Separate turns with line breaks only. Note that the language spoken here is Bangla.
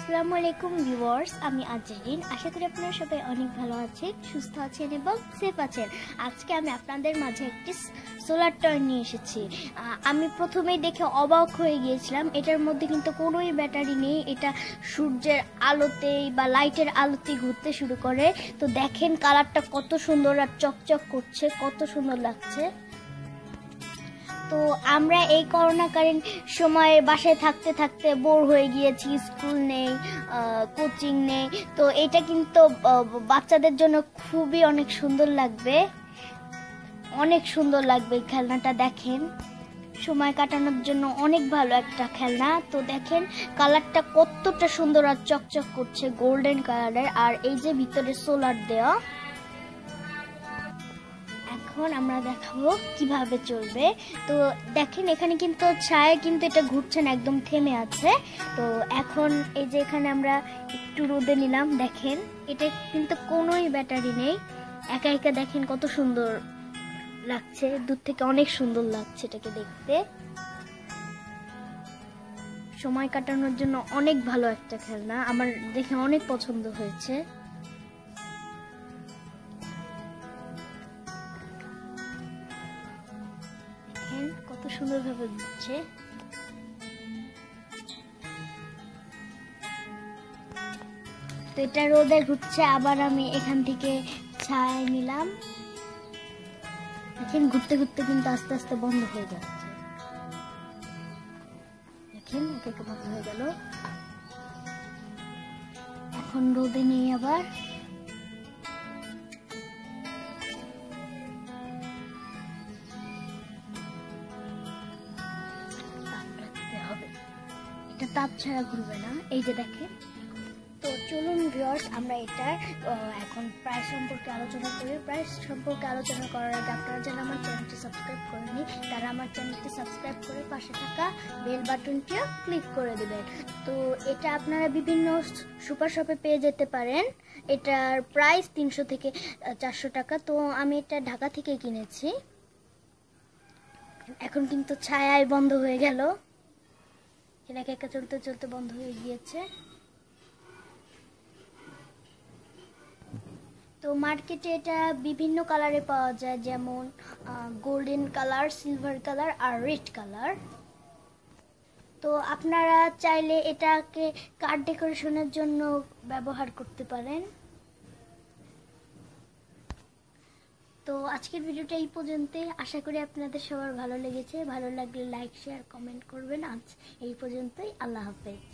আসসালামু আলাইকুম ভিউয়ার্স, আমি আজরিন। আশা করি আপনারা সবাই অনেক ভালো আছেন, সুস্থ আছেন এবং সেফ আছেন। আজকে আমি আপনাদের মাঝে একটি সোলার টয় নিয়ে এসেছি। আমি প্রথমেই দেখে অবাক হয়ে গিয়েছিলাম। এটার মধ্যে কিন্তু কোনোই ব্যাটারি নেই, এটা সূর্যের আলোতেই বা লাইটের আলোতেই ঘুরতে শুরু করে। তো দেখেন কালারটা কত সুন্দর আর চকচক করছে, কত সুন্দর লাগছে। তো আমরা এই করোনাকালীন সময়ে বাসায় থাকতে থাকতে বোর হয়ে গিয়েছি, স্কুল নেই, কোচিং নেই। তো এটা কিন্তু বাচ্চাদের জন্য খুবই অনেক সুন্দর লাগবে, অনেক সুন্দর লাগবে। এই খেলনাটা দেখেন, সময় কাটানোর জন্য অনেক ভালো একটা খেলনা। তো দেখেন কালারটা কতটা সুন্দর আর চকচক করছে, গোল্ডেন কালারের। আর এই যে ভিতরে সোলার দেওয়া। এখন আমরা দেখাবো কিভাবে চলবে। তো দেখেন এখানে কিন্তু ছায়া কিন্তু এটা ঘুরছে না, একদম থেমে আছে। তো এখন এই যে এখানে আমরা একটু রোদে নিলাম, দেখেন এটা কিন্তু কোনোই ব্যাটারি নেই, একা একা দেখেন কত সুন্দর লাগছে, দূর থেকে অনেক সুন্দর লাগছে এটাকে দেখতে। সময় কাটানোর জন্য অনেক ভালো একটা খেলনা, আমার দেখে অনেক পছন্দ হয়েছে। কত সুন্দর ভাবে ঘুরছে। তো এটা রোদে ঘুরছে, আবার আমি এখান থেকে ছায়া নিলাম। দেখেন ঘুরতে ঘুরতে কিন্তু আস্তে আস্তে বন্ধ হয়ে যাচ্ছে, দেখেন একে বন্ধ হয়ে গেল। এখন রোদে নিয়ে আবার এটা তাপ ছাড়া ঘুরবে না, এই যে দেখেন। তো চলুন ভিউয়ার্স, আমরা এটার এখন প্রাইস সম্পর্কে আলোচনা করি। প্রাইস সম্পর্কে আলোচনা করার আগে আপনারা যারা আমার চ্যানেলটি সাবস্ক্রাইব করেনি, তারা আমার চ্যানেলটি সাবস্ক্রাইব করে পাশে থাকা বেল বাটনটিও ক্লিক করে দেবেন। তো এটা আপনারা বিভিন্ন সুপার শপে পেয়ে যেতে পারেন। এটার প্রাইস 300 থেকে 400 টাকা। তো আমি এটা ঢাকা থেকে কিনেছি। এখন কিন্তু ছায়ায় বন্ধ হয়ে গেল, এটাকে একা চলতে চলতে বন্ধ হয়ে গিয়েছে। তো মার্কেটে এটা বিভিন্ন কালারে পাওয়া যায়, যেমন গোল্ডেন কালার, সিলভার কালার আর রেড কালার। তো আপনারা চাইলে এটাকে কার ডেকোরেশনের জন্য ব্যবহার করতে পারেন। তো আজকের ভিডিওটা এই পর্যন্তই। আশা করি আপনাদের সবার ভালো লেগেছে। ভালো লাগলে লাইক, শেয়ার, কমেন্ট করবেন। আজ এই পর্যন্তই। আল্লাহ হাফেজ।